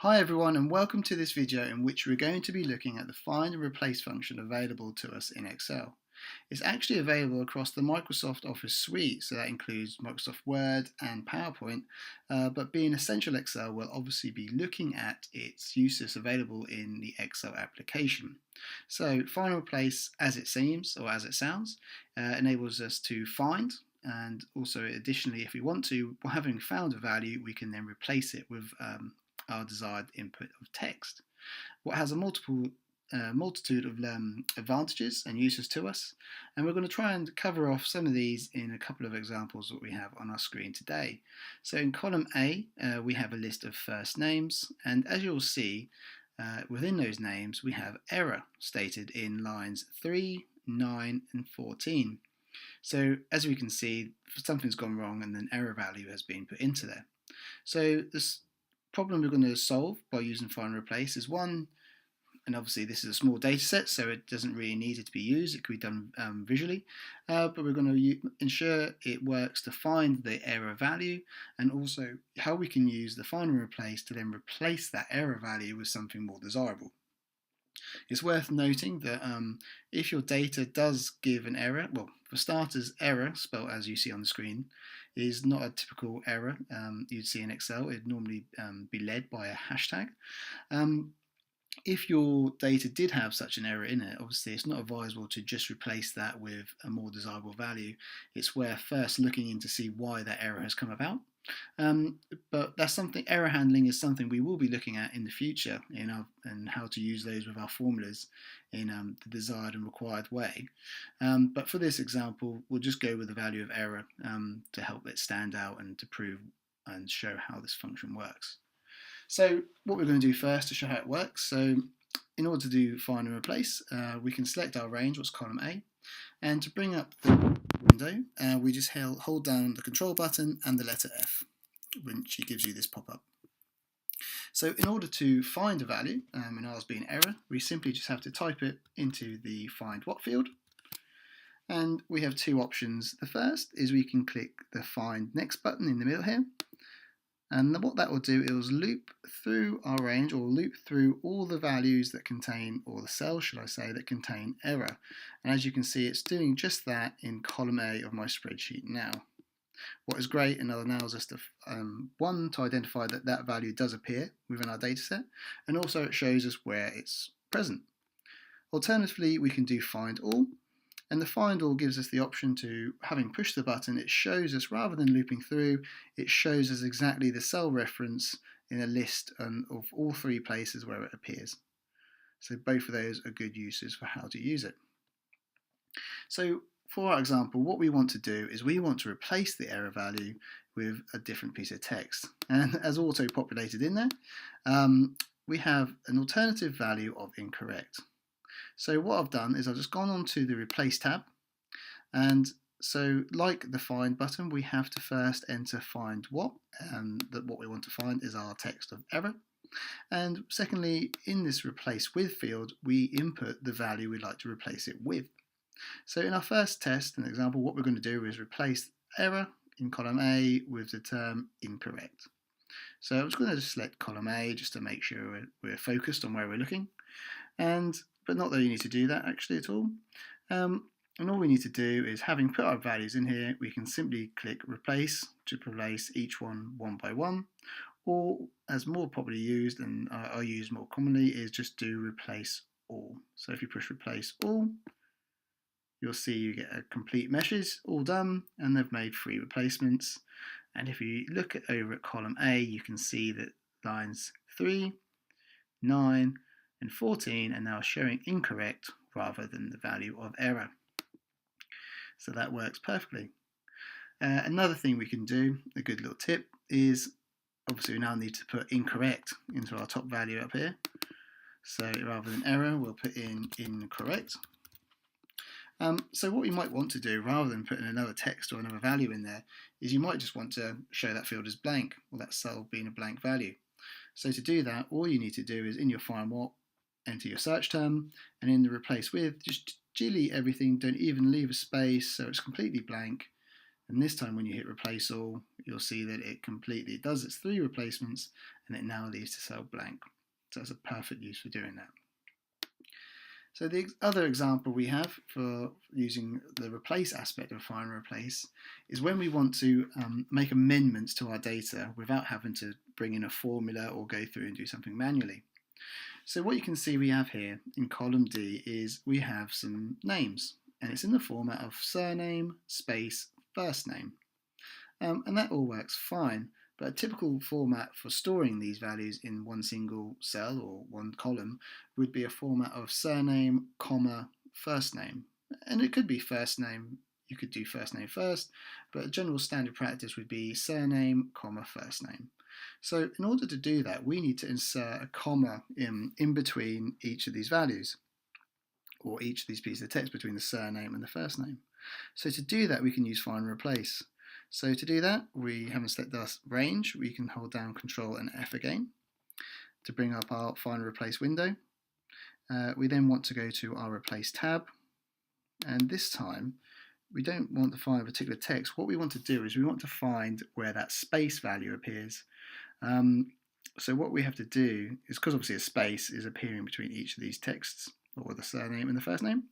Hi everyone, and welcome to this video in which we're going to be looking at the find and replace function available to us in Excel. It's actually available across the Microsoft Office suite, so that includes Microsoft Word and PowerPoint, but being Essential Excel, we'll obviously be looking at its uses available in the Excel application. So find and replace, as it seems or as it sounds, enables us to find, and also additionally, if we want to, having found a value, we can then replace it with our desired input of text. What has a multitude of advantages and uses to us, and we're going to try and cover off some of these in a couple of examples that we have on our screen today. So in column A, we have a list of first names, and as you'll see, within those names we have error stated in lines 3, 9 and 14. So as we can see, something's gone wrong and an error value has been put into there. So this problem we're going to solve by using find and replace is one, and obviously this is a small data set, so it doesn't really need it to be used. It could be done visually, but we're going to ensure it works to find the error value, and also how we can use the find and replace to then replace that error value with something more desirable. It's worth noting that if your data does give an error, well, for starters, error, spelled as you see on the screen, is not a typical error you'd see in Excel. It'd normally be led by a hashtag. If your data did have such an error in it, obviously it's not advisable to just replace that with a more desirable value. It's worth first looking in to see why that error has come about. But that's something, error handling is something we will be looking at in the future and how to use those with our formulas in the desired and required way. But for this example, we'll just go with the value of error to help it stand out and to prove and show how this function works. So what we're going to do first to show how it works, so in order to do find and replace, we can select our range, what's column A, and to bring up the window, we just hold down the control button and the letter F, which gives you this pop-up. So in order to find a value, in ours being error, we simply just have to type it into the find what field, and we have two options. The first is we can click the find next button in the middle here, and what that will do is loop through our range, or loop through all the values that contain, or the cells should I say, that contain error. And as you can see, it's doing just that in column A of my spreadsheet now. What is great, and allows us to, one, to identify that that value does appear within our dataset, and also it shows us where it's present. Alternatively, we can do find all. And the find all gives us the option to, having pushed the button, it shows us, rather than looping through, it shows us exactly the cell reference in a list of all three places where it appears. So both of those are good uses for how to use it. So for our example, what we want to do is we want to replace the error value with a different piece of text. And as auto-populated in there, we have an alternative value of incorrect. So what I've done is I've just gone on to the Replace tab, and so like the Find button, we have to first enter find what, and that what we want to find is our text of error. And secondly, in this Replace With field, we input the value we'd like to replace it with. So in our first test and example, what we're going to do is replace error in column A with the term incorrect. So I'm just going to select column A just to make sure we're focused on where we're looking. But not that you need to do that actually at all. And all we need to do is, having put our values in here, we can simply click replace to replace each one by one, or as more popularly used and are used more commonly, is just do replace all. So if you push replace all, you'll see you get a complete meshes all done, and they've made 3 replacements. And if you look over at column A, you can see that lines 3, 9 and 14 are now showing incorrect rather than the value of error. So that works perfectly. Another thing we can do, a good little tip, is obviously we now need to put incorrect into our top value up here. So rather than error, we'll put in incorrect. So what we might want to do, rather than putting another text or another value in there, is you might just want to show that field as blank, or that cell being a blank value. So to do that, all you need to do is, in your find what, enter your search term, and in the replace with, just delete everything, don't even leave a space, so it's completely blank, And this time when you hit replace all, you'll see that it does its 3 replacements, and it now leaves the cell blank. So that's a perfect use for doing that. So the other example we have for using the replace aspect of find and replace is when we want to make amendments to our data without having to bring in a formula or go through and do something manually. So what you can see we have here in column D is we have some names, and it's in the format of surname, space, first name. And that all works fine, but a typical format for storing these values in one single cell or one column would be a format of surname, comma, first name. And it could be first name, you could do first name first, but a general standard practice would be surname, comma, first name. So in order to do that, we need to insert a comma in between each of these values, or each of these pieces of text between the surname and the first name. So to do that, we can use find and replace. So to do that, we haven't selected our range. We can hold down Control and F again to bring up our find and replace window. We then want to go to our replace tab, and this time we don't want to find a particular text. What we want to do is we want to find where that space value appears. So what we have to do is, because obviously a space is appearing between each of these texts, or the surname and the first name.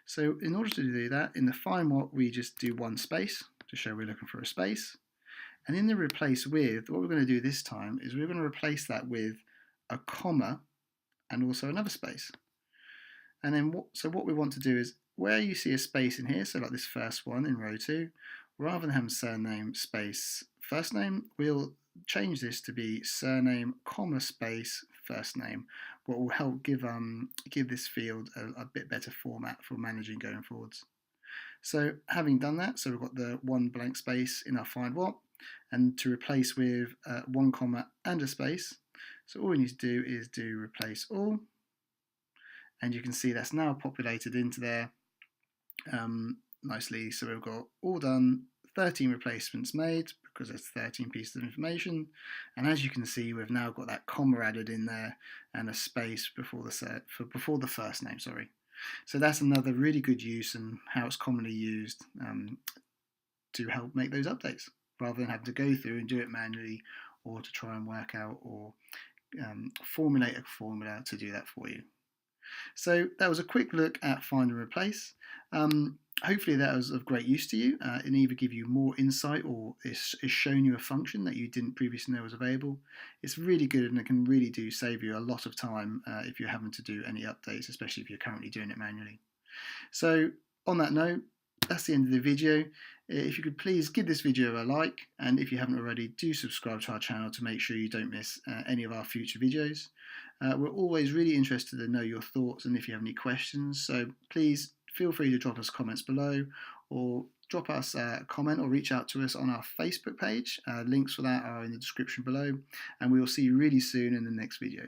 So in order to do that, in the find what, we just do one space to show we're looking for a space. And in the replace with, what we're going to do this time is we're going to replace that with a comma and also another space. And then what we want to do is, where you see a space in here, so like this first one in row 2, rather than having surname space first name, we'll change this to be surname comma space first name, what will help give this field a bit better format for managing going forwards. So having done that, so we've got the one blank space in our find what, and to replace with one comma and a space. So all we need to do is do replace all, and you can see that's now populated into there nicely. So we've got all done, 13 replacements made because there's 13 pieces of information, and as you can see, we've now got that comma added in there and a space before the first name. Sorry. So that's another really good use and how it's commonly used to help make those updates, rather than having to go through and do it manually, or to try and work out or formulate a formula to do that for you. So that was a quick look at find and replace. Hopefully that was of great use to you and either give you more insight or it's shown you a function that you didn't previously know was available. It's really good, and it can really do save you a lot of time if you're having to do any updates, especially if you're currently doing it manually. So on that note, that's the end of the video. If you could please give this video a like, and if you haven't already, do subscribe to our channel to make sure you don't miss any of our future videos. We're always really interested to know your thoughts and if you have any questions, so please feel free to drop us comments below, or drop us a comment or reach out to us on our Facebook page. Links for that are in the description below, and we will see you really soon in the next video.